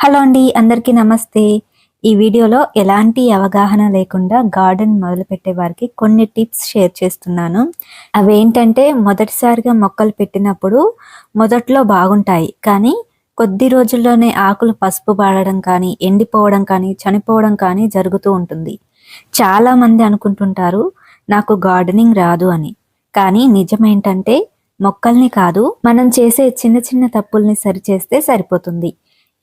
Hello అండి, అందరికీ నమస్తే. ఈ వీడియోలో ఎలాంటి అవగాహన లేకుండా గార్డెన్ మొదలుపెట్టే వారికి కొన్ని టిప్స్ షేర్ చేస్తున్నాను. అవేంటంటే మొదటిసారిగా మొక్కలు పెట్టినప్పుడు మొదట్లో బాగుంటాయి. కానీ కొద్ది రోజుల్లోనే ఆకులు పసుపు బాడడం కానీ, ఎండిపోవడం కానీ, చనిపోవడం కానీ జరుగుతూ ఉంటుంది. చాలామంది అనుకుంటుంటారు నాకు గార్డెనింగ్ రాదు అని. కానీ నిజమేంటంటే మొక్కల్ని కాదు, మనం చేసే చిన్న చిన్న తప్పుల్ని సరిచేస్తే సరిపోతుంది.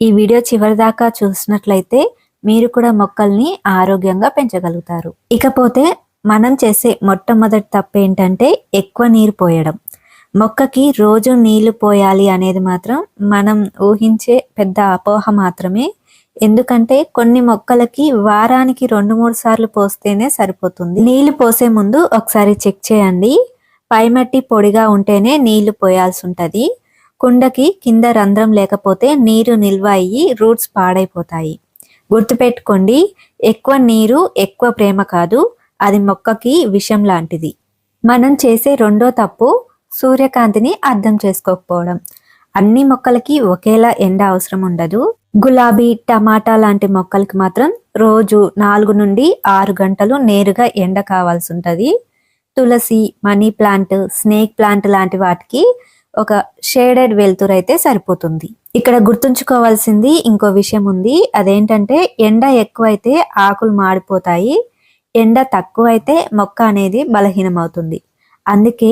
ఈ వీడియో చివరిదాకా చూసినట్లయితే మీరు కూడా మొక్కల్ని ఆరోగ్యంగా పెంచగలుగుతారు. ఇకపోతే మనం చేసే మొట్టమొదటి తప్పు ఏంటంటే ఎక్కువ నీరు పోయడం. మొక్కకి రోజు నీళ్లు పోయాలి అనేది మాత్రం మనం ఊహించే పెద్ద అపోహ మాత్రమే. ఎందుకంటే కొన్ని మొక్కలకి వారానికి 2-3 సార్లు పోస్తేనే సరిపోతుంది. నీళ్లు పోసే ముందు ఒకసారి చెక్ చేయండి. పైమట్టి పొడిగా ఉంటేనే నీళ్లు పోయాల్సి ఉంటుంది. కుండకి కింద రంధ్రం లేకపోతే నీరు నిల్వ అయ్యి రూట్స్ పాడైపోతాయి. గుర్తుపెట్టుకోండి, ఎక్కువ నీరు ఎక్కువ ప్రేమ కాదు, అది మొక్కకి విషం లాంటిది. మనం చేసే రెండో తప్పు సూర్యకాంతిని అర్థం చేసుకోకపోవడం. అన్ని మొక్కలకి ఒకేలా ఎండ అవసరం ఉండదు. గులాబీ, టమాటా లాంటి మొక్కలకి మాత్రం రోజు 4 నుండి 6 గంటలు నేరుగా ఎండ కావాల్సి ఉంటుంది. తులసి, మనీ ప్లాంట్, స్నేక్ ప్లాంట్ లాంటి వాటికి ఒక షేడెడ్ వెలుతురు అయితే సరిపోతుంది. ఇక్కడ గుర్తుంచుకోవాల్సింది ఇంకో విషయం ఉంది. అదేంటంటే ఎండ ఎక్కువైతే ఆకులు మాడిపోతాయి, ఎండ తక్కువైతే మొక్క అనేది బలహీనమవుతుంది. అందుకే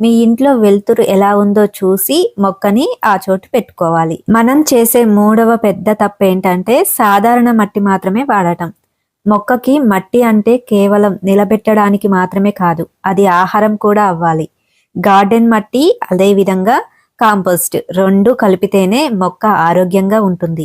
మీ ఇంట్లో వెలుతురు ఎలా ఉందో చూసి మొక్కని ఆ చోటు పెట్టుకోవాలి. మనం చేసే మూడవ పెద్ద తప్పు ఏంటంటే సాధారణ మట్టి మాత్రమే వాడటం. మొక్కకి మట్టి అంటే కేవలం నిలబెట్టడానికి మాత్రమే కాదు, అది ఆహారం కూడా అవ్వాలి. గార్డెన్ మట్టి, అదే విధంగా కాంపోస్ట్ 2 కలిపితేనే మొక్క ఆరోగ్యంగా ఉంటుంది.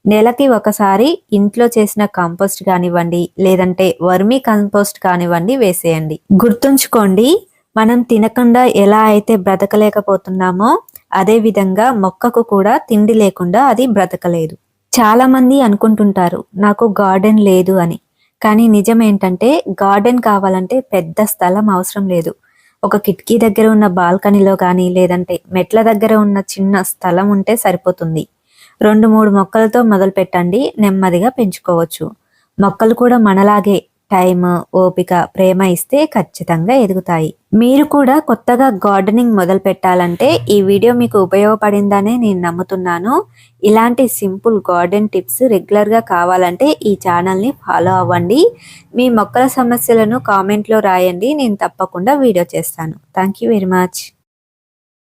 నెలకి ఒకసారి ఇంట్లో చేసిన కాంపోస్ట్ కానివ్వండి, లేదంటే వర్మీ కంపోస్ట్ కానివ్వండి వేసేయండి. గుర్తుంచుకోండి, మనం తినకుండా ఎలా అయితే బ్రతకలేకపోతున్నామో అదే విధంగా మొక్కకు కూడా తిండి లేకుండా అది బ్రతకలేదు. చాలా మంది అనుకుంటుంటారు నాకు గార్డెన్ లేదు అని. కానీ నిజం ఏంటంటే గార్డెన్ కావాలంటే పెద్ద స్థలం అవసరం లేదు. ఒక కిటికీ దగ్గర ఉన్న బాల్కనీలో కానీ, లేదంటే మెట్ల దగ్గర ఉన్న చిన్న స్థలం ఉంటే సరిపోతుంది. 2-3 మొక్కలతో మొదలు పెట్టండి, నెమ్మదిగా పెంచుకోవచ్చు. మొక్కలు కూడా మనలాగే టైం, ఓపిక, ప్రేమ ఇస్తే ఖచ్చితంగా ఎదుగుతాయి. మీరు కూడా కొత్తగా గార్డెనింగ్ మొదలు పెట్టాలంటే ఈ వీడియో మీకు ఉపయోగపడిందనే నేను నమ్ముతున్నాను. ఇలాంటి సింపుల్ గార్డెన్ టిప్స్ రెగ్యులర్గా కావాలంటే ఈ ఛానల్ని ఫాలో అవ్వండి. మీ మొక్కల సమస్యలను కామెంట్లో రాయండి, నేను తప్పకుండా వీడియో చేస్తాను. Thank you very much.